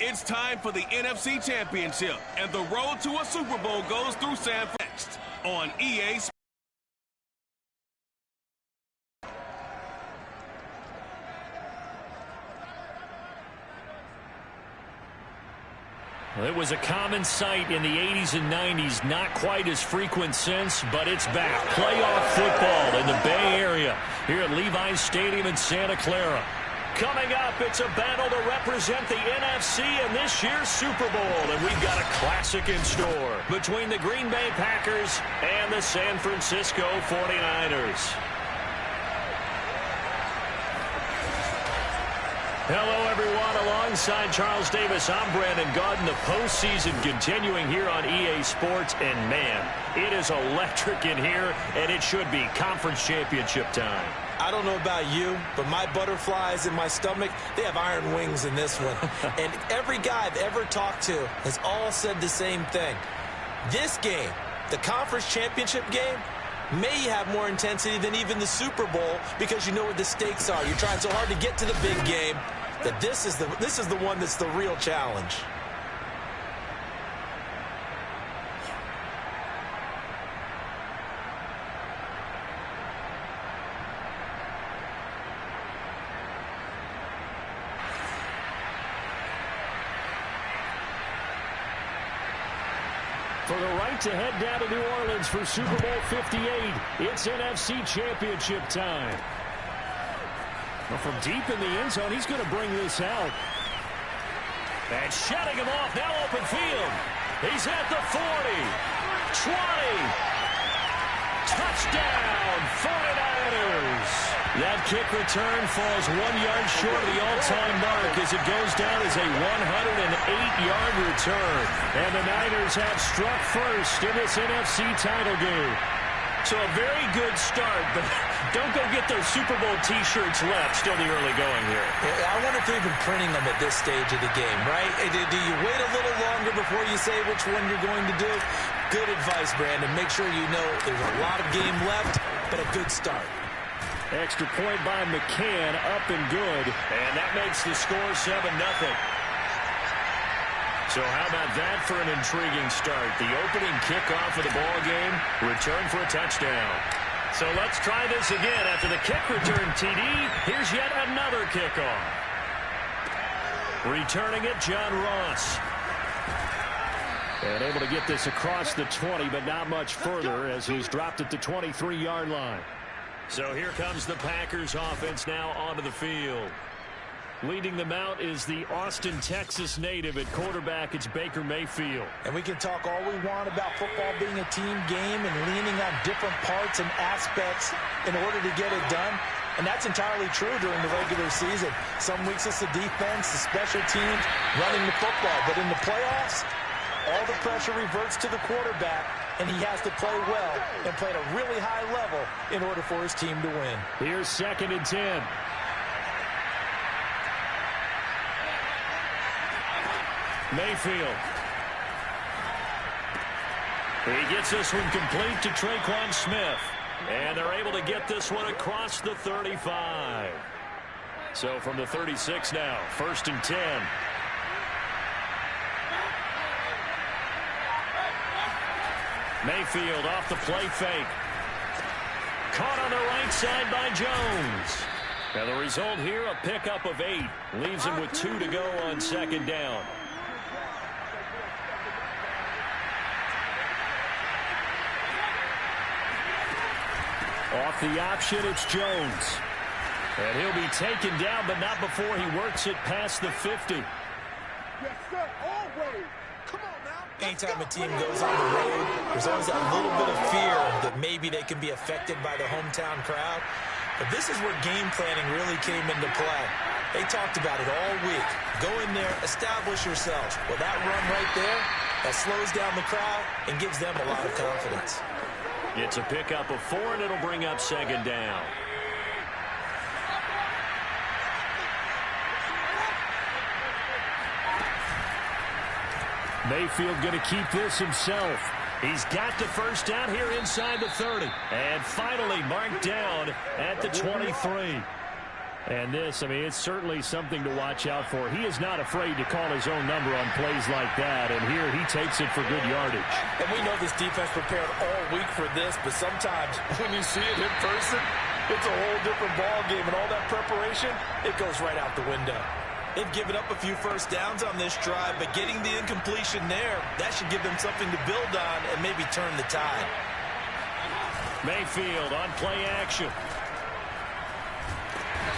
It's time for the NFC Championship, and the road to a Super Bowl goes through San Francisco on EA Sports. Well, it was a common sight in the 80s and 90s, not quite as frequent since, but it's back. Playoff football in the Bay Area here at Levi's Stadium in Santa Clara. Coming up, it's a battle to represent the NFC in this year's Super Bowl, and we've got a classic in store between the Green Bay Packers and the San Francisco 49ers. Hello, everyone. Alongside Charles Davis, I'm Brandon Garden. The postseason continuing here on EA Sports, and man, it is electric in here, and it should be conference championship time. I don't know about you, but my butterflies in my stomach, they have iron wings in this one. And every guy I've ever talked to has all said the same thing. This game, the conference championship game, may have more intensity than even the Super Bowl because you know what the stakes are. You're trying so hard to get to the big game that this is the one that's the real challenge. For the right to head down to New Orleans for Super Bowl 58, it's NFC Championship time. Well, from deep in the end zone, he's going to bring this out. And shutting him off, now open field. He's at the 40, 20. Touchdown, 49ers. That kick return falls 1 yard short of the all-time mark as it goes down as a 108-yard return. And the Niners have struck first in this NFC title game. So a very good start, but don't go get those Super Bowl T-shirts left. Still the early going here. I wonder if they're even printing them at this stage of the game, right? Do you wait a little longer before you say which one you're going to do? Good advice, Brandon. Make sure you know there's a lot of game left, but a good start. Extra point by McCann, up and good. And that makes the score 7-0. So how about that for an intriguing start? The opening kickoff of the ball game, return for a touchdown. So let's try this again. After the kick return TD, here's yet another kickoff. Returning it, John Ross. And able to get this across the 20, but not much further as he's dropped it to 23-yard line. So here comes the Packers offense now onto the field. Leading them out is the Austin, Texas native. At quarterback, it's Baker Mayfield. And we can talk all we want about football being a team game and leaning on different parts and aspects in order to get it done. And that's entirely true during the regular season. Some weeks it's the defense, the special teams, running the football. But in the playoffs, all the pressure reverts to the quarterback, and he has to play well and play at a really high level in order for his team to win. Here's 2nd and 10. Mayfield. He gets this one complete to Traquan Smith. And they're able to get this one across the 35. So from the 36 now, 1st and 10. Mayfield off the play fake. Caught on the right side by Jones. Now the result here, a pickup of 8. Leaves him with 2 to go on 2nd down. Off the option, it's Jones. And he'll be taken down, but not before he works it past the 50. Yes, sir. Always. Come on now. Anytime a team goes on the road, there's always that little bit of fear that maybe they can be affected by the hometown crowd. But this is where game planning really came into play. They talked about it all week. Go in there, establish yourselves. Well, that run right there, that slows down the crowd and gives them a lot of confidence. It's a pickup of 4, and it'll bring up 2nd down. Mayfield going to keep this himself. He's got the first down here inside the 30. And finally marked down at the 23. And this, I mean, it's certainly something to watch out for. He is not afraid to call his own number on plays like that, and here he takes it for good yardage. And we know this defense prepared all week for this, but sometimes when you see it in person, it's a whole different ball game, and all that preparation, it goes right out the window. They've given up a few first downs on this drive, but getting the incompletion there, that should give them something to build on and maybe turn the tide. Mayfield on play action.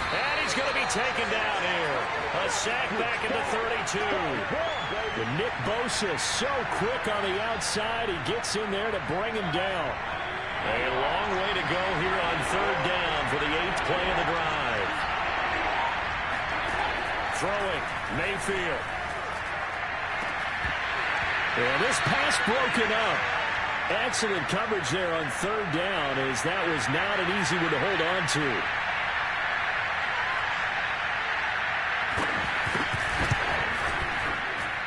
And he's going to be taken down here. A sack back at the 32. The Nick Bosa so quick on the outside. He gets in there to bring him down. A long way to go here on third down for the 8th play of the drive. Throwing, Mayfield. And this pass broken up. Excellent coverage there on third down, as that was not an easy one to hold on to.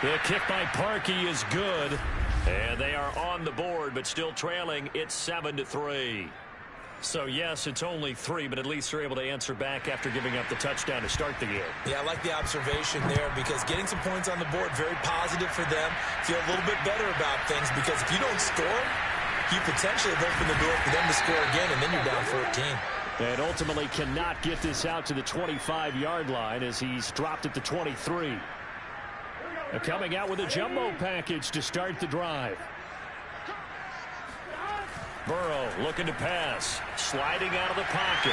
The kick by Parkey is good, and they are on the board, but still trailing. It's 7-3. So, yes, it's only 3, but at least they're able to answer back after giving up the touchdown to start the game. Yeah, I like the observation there, because getting some points on the board, very positive for them. Feel a little bit better about things, because if you don't score, you potentially have opened the door for them to score again, and then you're down 14. And ultimately cannot get this out to the 25-yard line as he's dropped at the 23. Coming out with a jumbo package to start the drive. Burrow looking to pass. Sliding out of the pocket.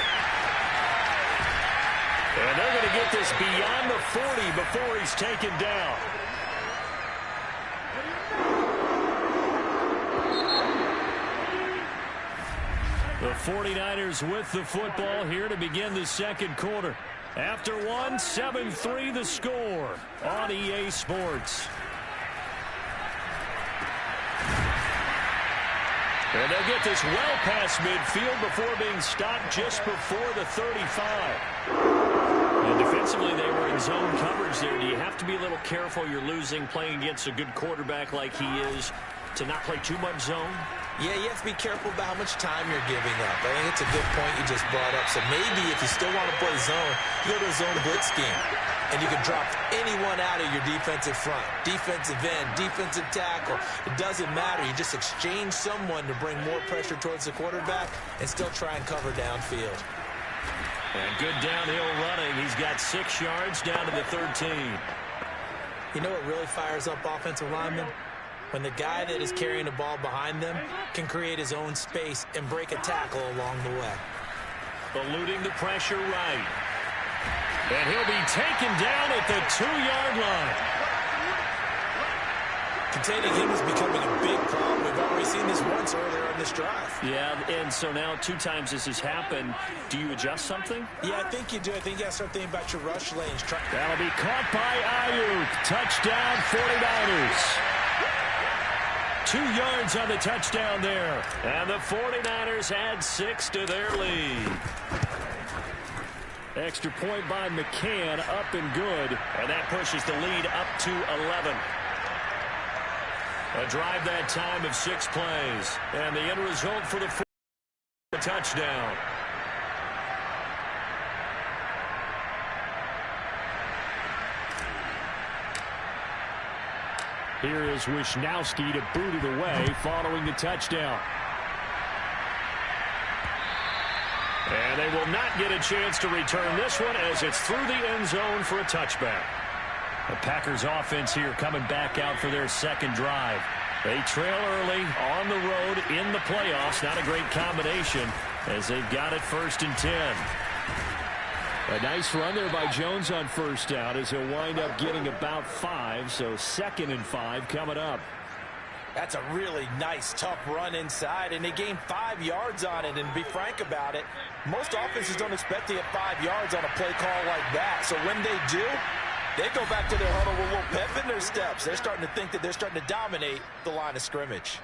And they're going to get this beyond the 40 before he's taken down. The 49ers with the football here to begin the second quarter. After one, 7-3 the score on EA Sports. And they'll get this well past midfield before being stopped just before the 35. And defensively, they were in zone coverage there. Do you have to be a little careful? You're losing playing against a good quarterback like he is to not play too much zone? Yeah, you have to be careful about how much time you're giving up. I think it's a good point you just brought up. So maybe if you still want to play zone, you go to a zone blitz scheme. And you can drop anyone out of your defensive front. Defensive end, defensive tackle. It doesn't matter. You just exchange someone to bring more pressure towards the quarterback and still try and cover downfield. And good downhill running. He's got 6 yards down to the 13. You know what really fires up offensive linemen? When the guy that is carrying the ball behind them can create his own space and break a tackle along the way. Eluding the pressure right. And he'll be taken down at the 2-yard line. Containing him is becoming a big problem. We've already seen this once earlier in this drive. Yeah, and so now 2 times this has happened. Do you adjust something? Yeah, I think you do. I think you got to start thinking about your rush lanes. That'll be caught by Ayuk. Touchdown, 49ers. 2 yards on the touchdown there. And the 49ers add 6 to their lead. Extra point by McCann, up and good. And that pushes the lead up to 11. A drive that time of 6 plays. And the end result for the touchdown. Here is Wisnowski to boot it away following the touchdown. And they will not get a chance to return this one as it's through the end zone for a touchback. The Packers offense here coming back out for their second drive. They trail early on the road in the playoffs. Not a great combination as they've got it 1st and 10. A nice run there by Jones on first down as he'll wind up getting about 5. So 2nd and 5 coming up. That's a really nice, tough run inside, and they gained 5 yards on it. And to be frank about it, most offenses don't expect to get 5 yards on a play call like that. So when they do, they go back to their huddle with a little pep in their steps. They're starting to think that they're starting to dominate the line of scrimmage.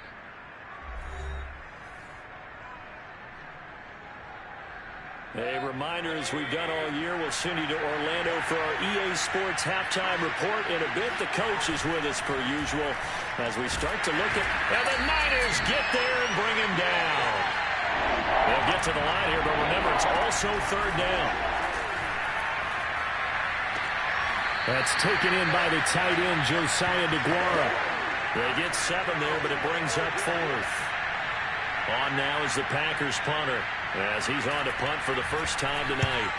A reminder, as we've done all year, we'll send you to Orlando for our EA Sports halftime report. In a bit, the coach is with us per usual as we start to look at... And the Niners get there and bring him down. They'll get to the line here, but remember, it's also 3rd down. That's taken in by the tight end, Josiah DeGuara. They get 7 there, but it brings up 4th. On now is the Packers punter, as he's on to punt for the first time tonight.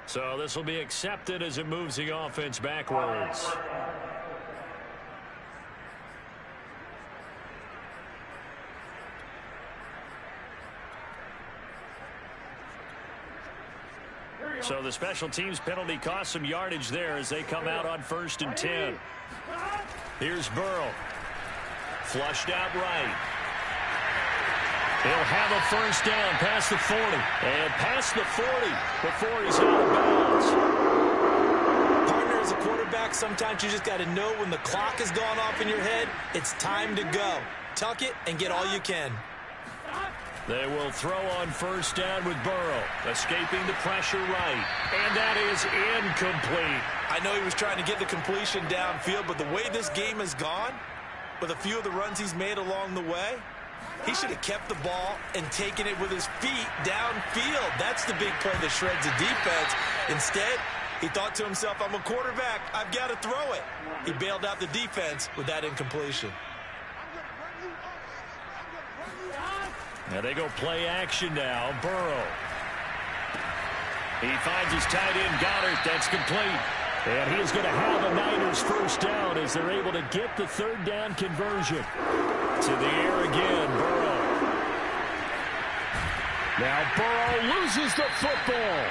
So this will be accepted as it moves the offense backwards. So the special teams penalty cost some yardage there as they come out on 1st and 10. Here's Burrow. Flushed out right. He'll have a first down past the 40. And past the 40 before he's out of bounds. Partner, as a quarterback, sometimes you just got to know when the clock has gone off in your head, it's time to go. Tuck it and get all you can. They will throw on first down with Burrow, escaping the pressure right. And that is incomplete. I know he was trying to get the completion downfield, but the way this game has gone, with a few of the runs he's made along the way, he should have kept the ball and taken it with his feet downfield. That's the big play that shreds the defense. Instead, he thought to himself, I'm a quarterback, I've got to throw it. He bailed out the defense with that incompletion. Now they go play action now. Burrow. He finds his tight end, Goddard. That's complete. And he is going to have a Niners first down as they're able to get the 3rd down conversion. To the air again, Burrow. Now Burrow loses the football.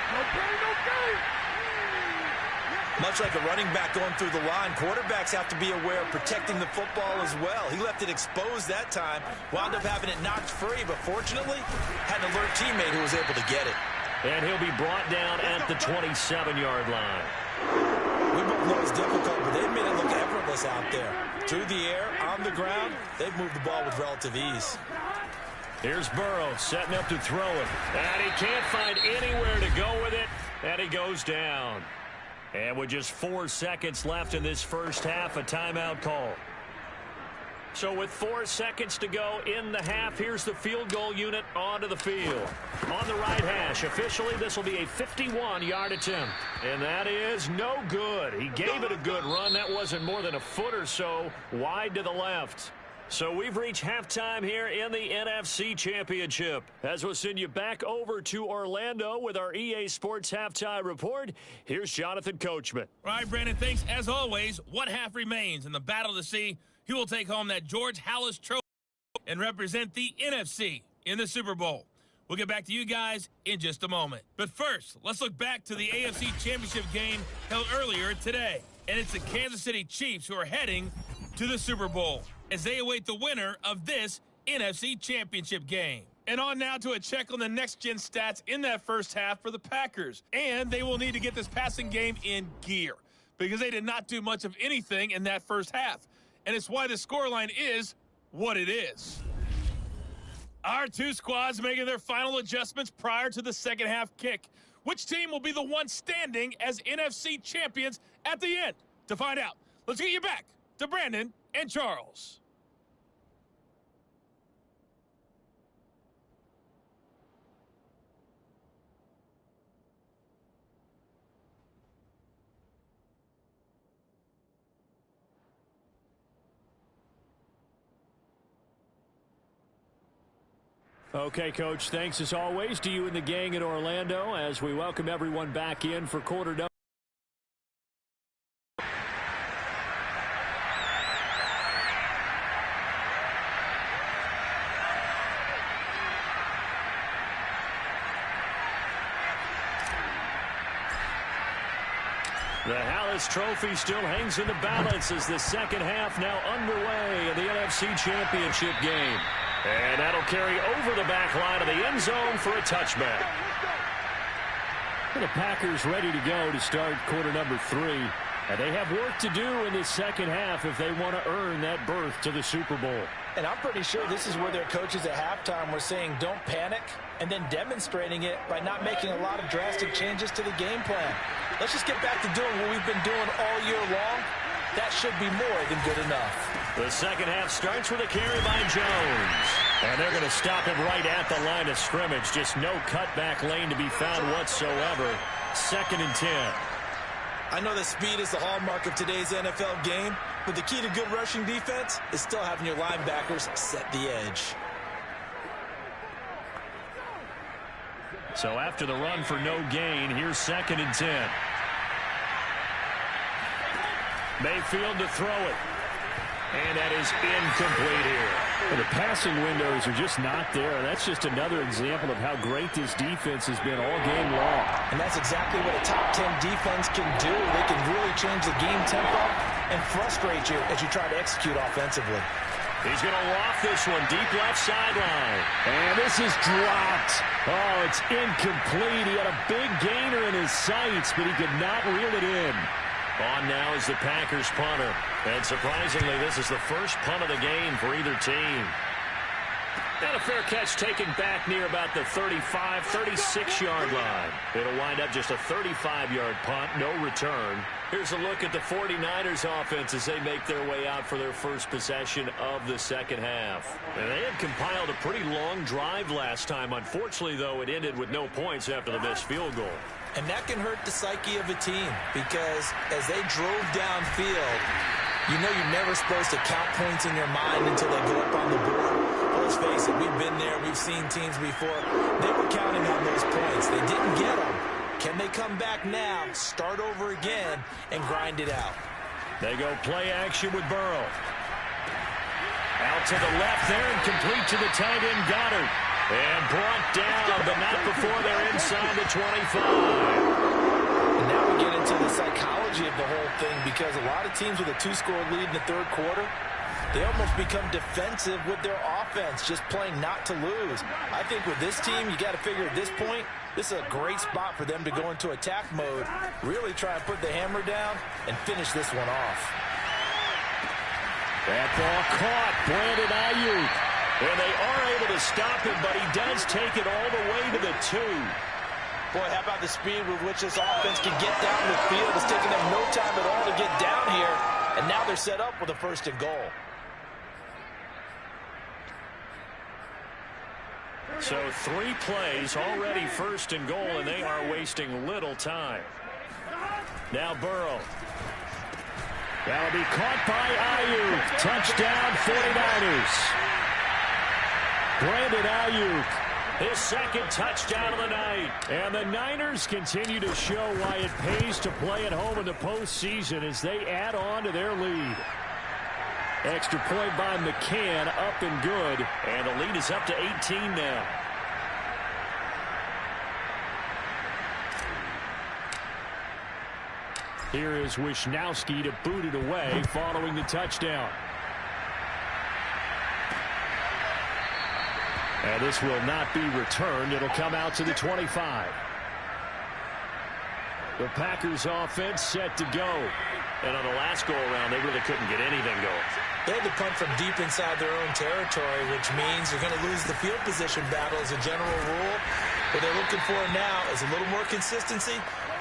Much like a running back going through the line, quarterbacks have to be aware of protecting the football as well. He left it exposed that time, wound up having it knocked free, but fortunately had an alert teammate who was able to get it. And he'll be brought down at the 27-yard line. We both know it's difficult, but they've made it look effortless out there. Through the air, on the ground, they've moved the ball with relative ease. Here's Burrow setting up to throw it. And he can't find anywhere to go with it, and he goes down. And with just 4 seconds left in this first half, a timeout call. So with 4 seconds to go in the half, here's the field goal unit onto the field. On the right hash, officially this will be a 51-yard attempt. And that is no good. He gave it a good run. That wasn't more than a foot or so wide to the left. So we've reached halftime here in the NFC Championship. As we'll send you back over to Orlando with our EA Sports Halftime Report, here's Jonathan Coachman. All right, Brandon, thanks. As always, one half remains in the battle to see who will take home that George Halas Trophy and represent the NFC in the Super Bowl. We'll get back to you guys in just a moment. But first, let's look back to the AFC Championship game held earlier today. And it's the Kansas City Chiefs who are heading to the Super Bowl as they await the winner of this NFC Championship game. And on now to a check on the next-gen stats in that first half for the Packers. And they will need to get this passing game in gear because they did not do much of anything in that first half. And it's why the scoreline is what it is. Our two squads making their final adjustments prior to the second half kick. Which team will be the one standing as NFC champions at the end? To find out, let's get you back to Brandon and Charles. Okay, Coach, thanks as always to you and the gang in Orlando as we welcome everyone back in for quarter number. The Halas Trophy still hangs in the balance as the second half now underway in the NFC Championship game. And that'll carry over the back line of the end zone for a touchback. And the Packers ready to go to start quarter number 3. And they have work to do in this second half if they want to earn that berth to the Super Bowl. And I'm pretty sure this is where their coaches at halftime were saying don't panic, and then demonstrating it by not making a lot of drastic changes to the game plan. Let's just get back to doing what we've been doing all year long. That should be more than good enough. The second half starts with a carry by Jones. And they're going to stop him right at the line of scrimmage. Just no cutback lane to be found whatsoever. 2nd and 10. I know that speed is the hallmark of today's NFL game, but the key to good rushing defense is still having your linebackers set the edge. So after the run for no gain, here's 2nd and 10. Mayfield to throw it. And that is incomplete here. Well, the passing windows are just not there. That's just another example of how great this defense has been all game long. And that's exactly what a top 10 defense can do. They can really change the game tempo and frustrate you as you try to execute offensively. He's going to loft this one deep left sideline. And this is dropped. Oh, it's incomplete. He had a big gainer in his sights, but he could not reel it in. On now is the Packers punter. And surprisingly, this is the first punt of the game for either team. And a fair catch taken back near about the 35, 36-yard line. It'll wind up just a 35-yard punt, no return. Here's a look at the 49ers offense as they make their way out for their first possession of the second half. And they had compiled a pretty long drive last time. Unfortunately, though, it ended with no points after the missed field goal. And that can hurt the psyche of a team because as they drove downfield, you know you're never supposed to count points in your mind until they go up on the board. But let's face it, we've been there. We've seen teams before. They were counting on those points. They didn't get them. Can they come back now, start over again, and grind it out? They go play action with Burrow. Out to the left there and complete to the tight end Goddard. And brought down, but not before they're inside the 25. And now we get into the psychology of the whole thing because a lot of teams with a 2-score lead in the third quarter, they almost become defensive with their offense, just playing not to lose. I think with this team, you got to figure at this point, this is a great spot for them to go into attack mode, really try and put the hammer down and finish this one off. That ball caught. Brandon Ayuk. And they are able to stop him, but he does take it all the way to the 2. Boy, how about the speed with which this offense can get down the field? It's taking them no time at all to get down here, and now they're set up with a 1st and goal. So 3 plays, already 1st and goal, and they are wasting little time. Now Burrow. That'll be caught by Ayuk. Touchdown, 49ers. Brandon Ayuk, his 2nd touchdown of the night. And the Niners continue to show why it pays to play at home in the postseason as they add on to their lead. Extra point by McCann, up and good. And the lead is up to 18 now. Here is Wisnowski to boot it away following the touchdown. And this will not be returned. It'll come out to the 25. The Packers offense set to go. And on the last go-around, they really couldn't get anything going. They had to punt from deep inside their own territory, which means they're going to lose the field position battle as a general rule. What they're looking for now is a little more consistency,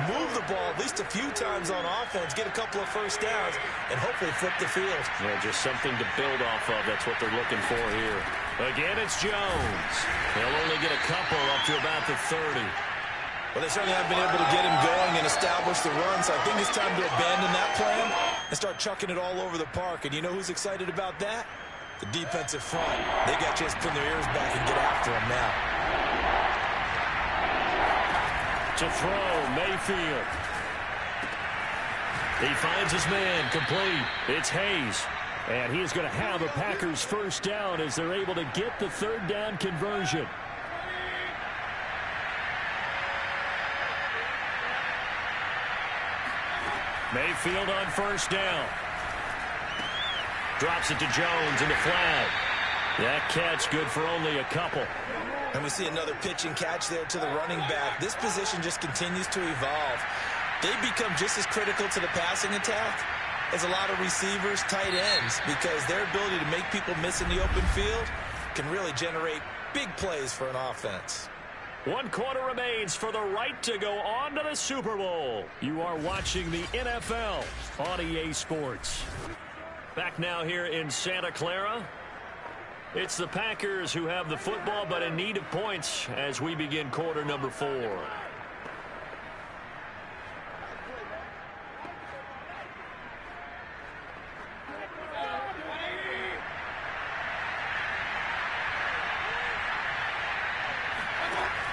move the ball at least a few times on offense, get a couple of first downs, and hopefully flip the field. Yeah, just something to build off of. That's what they're looking for here. Again, it's Jones. They'll only get a couple up to about the 30. Well, they certainly haven't been able to get him going and establish the run, so I think it's time to abandon that plan and start chucking it all over the park. And you know who's excited about that? The defensive front. They got a chance to pin their ears back and get after him now. To throw, Mayfield. He finds his man, complete. It's Hayes. And he is going to have a Packers 1st down as they're able to get the 3rd down conversion. Mayfield on 1st down. Drops it to Jones in the flat. That catch good for only a couple. And we see another pitch and catch there to the running back. This position just continues to evolve. They become just as critical to the passing attack is a lot of receivers, tight ends, because their ability to make people miss in the open field can really generate big plays for an offense. 1 quarter remains for the right to go on to the Super Bowl. You are watching the NFL on EA Sports. Back now here in Santa Clara. It's the Packers who have the football, but in need of points as we begin quarter number 4.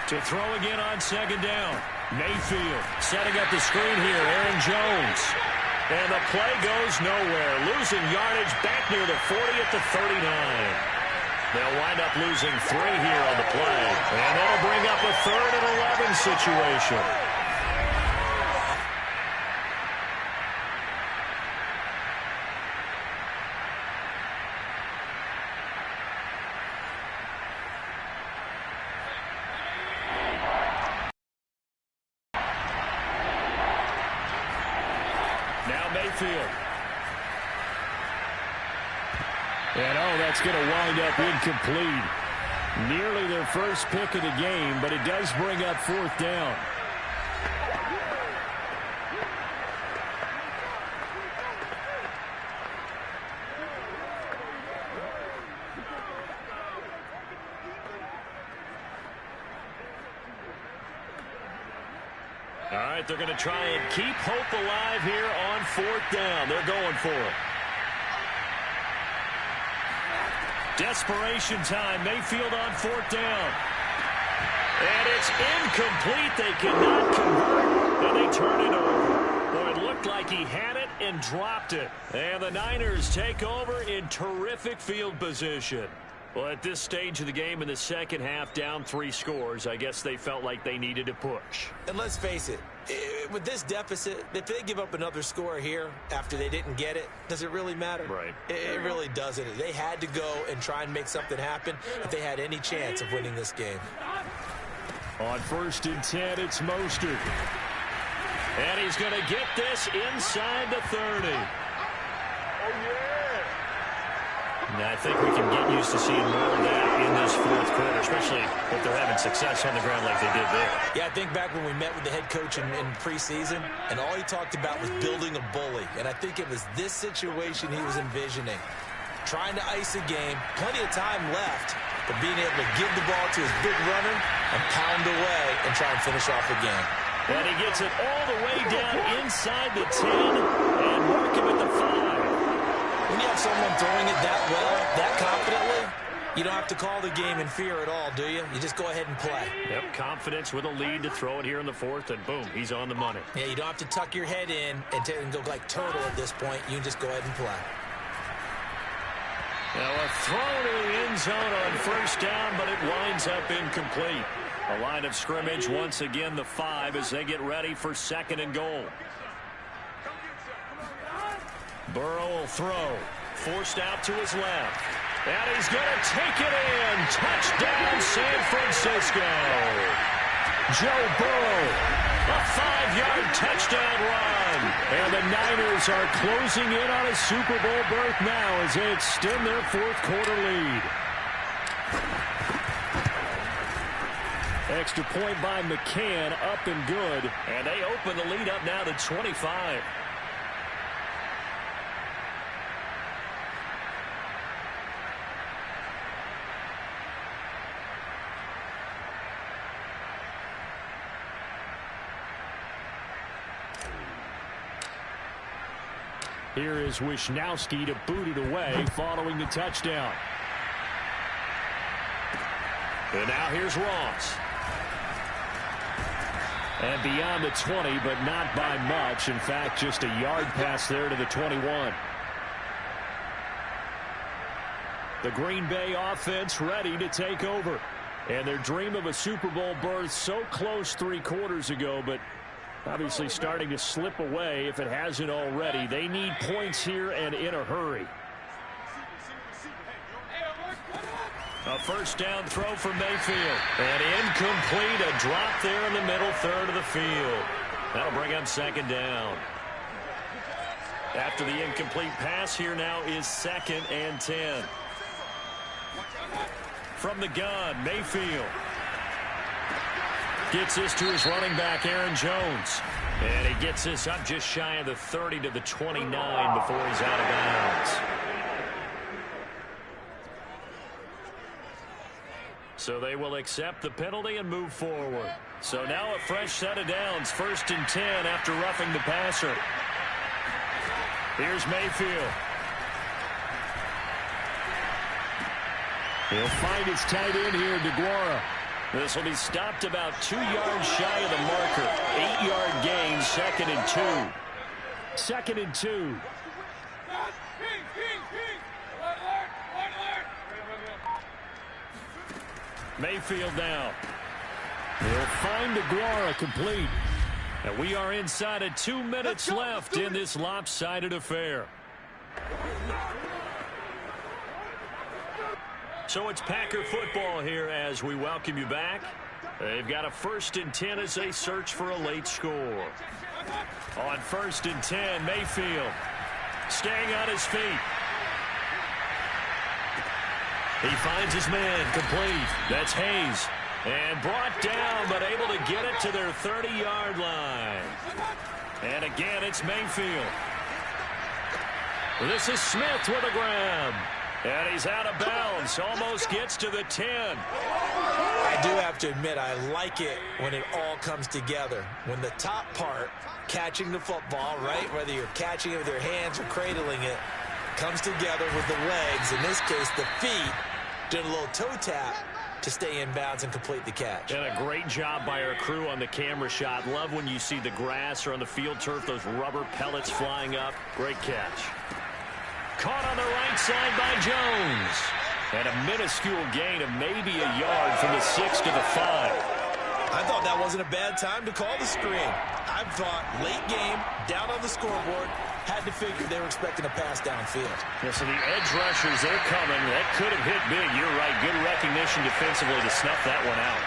To throw again on second down. Mayfield setting up the screen here. Aaron Jones. And the play goes nowhere. Losing yardage back near the 40 at the 39. They'll wind up losing 3 here on the play. And that'll bring up a 3rd and 11 situation. And that's going to wind up incomplete. Nearly their first pick of the game, but it does bring up 4th down. All right, they're going to try and keep hope alive here on 4th down. They're going for it. Desperation time. Mayfield on 4th down. And it's incomplete. They cannot convert, and they turn it over. Boy, it looked like he had it and dropped it. And the Niners take over in terrific field position. Well, at this stage of the game in the second half, down 3 scores, I guess they felt like they needed to push. And let's face it, with this deficit, if they give up another score here after they didn't get it, does it really matter? Right. It really doesn't. They had to go and try and make something happen if they had any chance of winning this game. On 1st and 10, it's Mostert. And he's going to get this inside the 30. And I think we can get used to seeing more of that in this 4th quarter, especially if they're having success on the ground like they did there. Yeah, I think back when we met with the head coach in preseason, and all he talked about was building a bully. And I think it was this situation he was envisioning. Trying to ice a game, plenty of time left, but being able to give the ball to his big runner and pound away and try and finish off the game. And he gets it all the way down inside the 10 and mark him at the 5. When you have someone throwing it that well, that confidently, you don't have to call the game in fear at all, do you? You just go ahead and play. Yep, confidence with a lead to throw it here in the 4th, and boom, he's on the money. Yeah, you don't have to tuck your head in and go like turtle at this point. You can just go ahead and play. Now a throw to the end zone on 1st down, but it winds up incomplete. A line of scrimmage once again, the 5, as they get ready for 2nd and goal. Burrow will throw. Forced out to his left. And he's going to take it in. Touchdown, San Francisco. Joe Burrow. A 5-yard touchdown run. And the Niners are closing in on a Super Bowl berth now as they extend their 4th quarter lead. Extra point by McCann, up and good. And they open the lead up now to 25. Here is Wisnowski to boot it away following the touchdown. And now here's Ross. And beyond the 20, but not by much. In fact, just a yard pass there to the 21. The Green Bay offense ready to take over. And their dream of a Super Bowl berth so close 3 quarters ago, but obviously starting to slip away if it hasn't already. They need points here and in a hurry. A 1st down throw for Mayfield. And incomplete. A drop there in the middle 3rd of the field. That'll bring up 2nd down. After the incomplete pass, here now is 2nd and 10. From the gun, Mayfield gets this to his running back, Aaron Jones. And he gets this up just shy of the 30 to the 29 before he's out of bounds. So they will accept the penalty and move forward. So now a fresh set of downs, 1st and 10 after roughing the passer. Here's Mayfield. He'll find his tight end here, DeGuara. This will be stopped about 2 yards shy of the marker. 8-yard gain, 2nd and 2. 2nd and 2. Mayfield now. He'll find DeGuara complete. And we are inside of 2 minutes left in this lopsided affair. So it's Packer football here as we welcome you back. They've got a 1st and 10 as they search for a late score. On 1st and 10, Mayfield staying on his feet. He finds his man complete. That's Hayes. And brought down, but able to get it to their 30-yard line. And again, it's Mayfield. This is Smith with a grab. And he's out of bounds. Almost gets to the 10. I do have to admit, I like it when it all comes together. When the top part, catching the football, right, whether you're catching it with your hands or cradling it, comes together with the legs, in this case the feet, doing a little toe tap to stay in bounds and complete the catch. And a great job by our crew on the camera shot. Love when you see the grass or on the field turf, those rubber pellets flying up. Great catch. Caught on the right side by Jones. And a minuscule gain of maybe a yard from the 6 to the 5. I thought that wasn't a bad time to call the screen. I thought late game, down on the scoreboard, had to figure they were expecting a pass downfield. Yeah, so the edge rushers, they're coming. That could have hit big. You're right. Good recognition defensively to snuff that one out.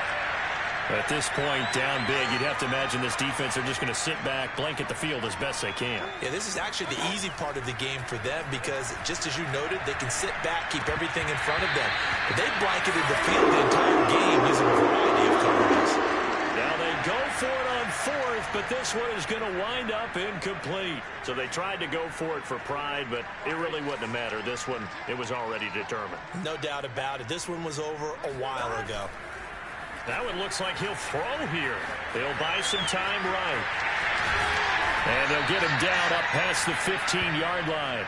At this point, down big, you'd have to imagine this defense are just going to sit back, blanket the field as best they can. Yeah, this is actually the easy part of the game for them because, just as you noted, they can sit back, keep everything in front of them. But they blanketed the field the entire game using a variety of coverages. Now they go for it on 4th, but this one is going to wind up incomplete. So they tried to go for it for pride, but it really wouldn't have mattered. This one, it was already determined. No doubt about it. This one was over a while ago. Now it looks like he'll throw here. They'll buy some time right. And they'll get him down up past the 15-yard line.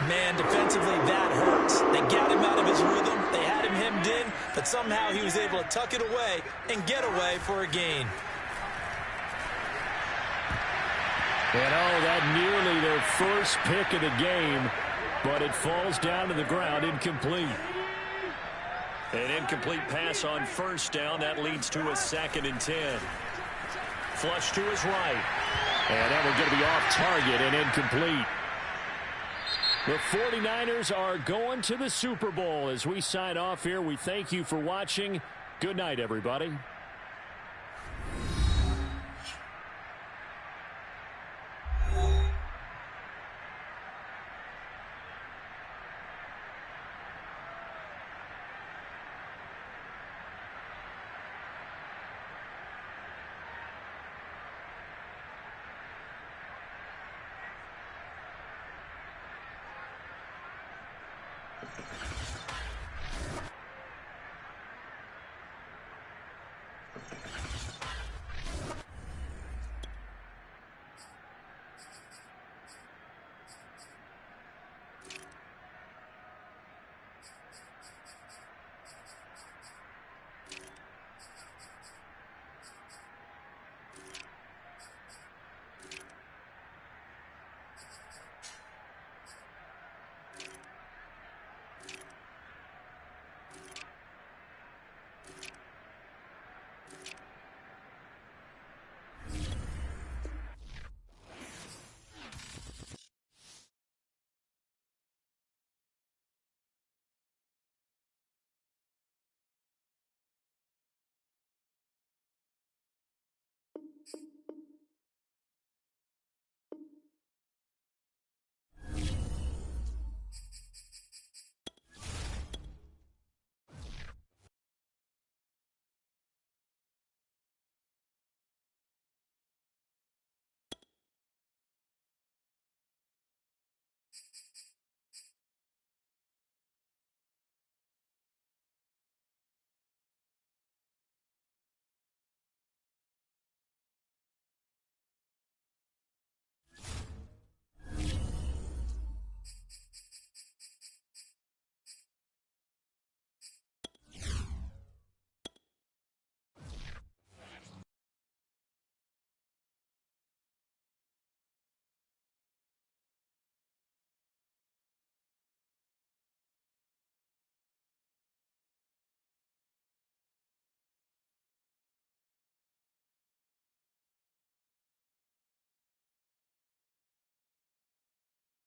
Man, defensively, that hurts. They got him out of his rhythm. They had him hemmed in, but somehow he was able to tuck it away and get away for a gain. And that nearly their first pick of the game, but it falls down to the ground incomplete. An incomplete pass on 1st down. That leads to a 2nd and 10. Flush to his right. And that one's going to be off target and incomplete. The 49ers are going to the Super Bowl. As we sign off here, we thank you for watching. Good night, everybody.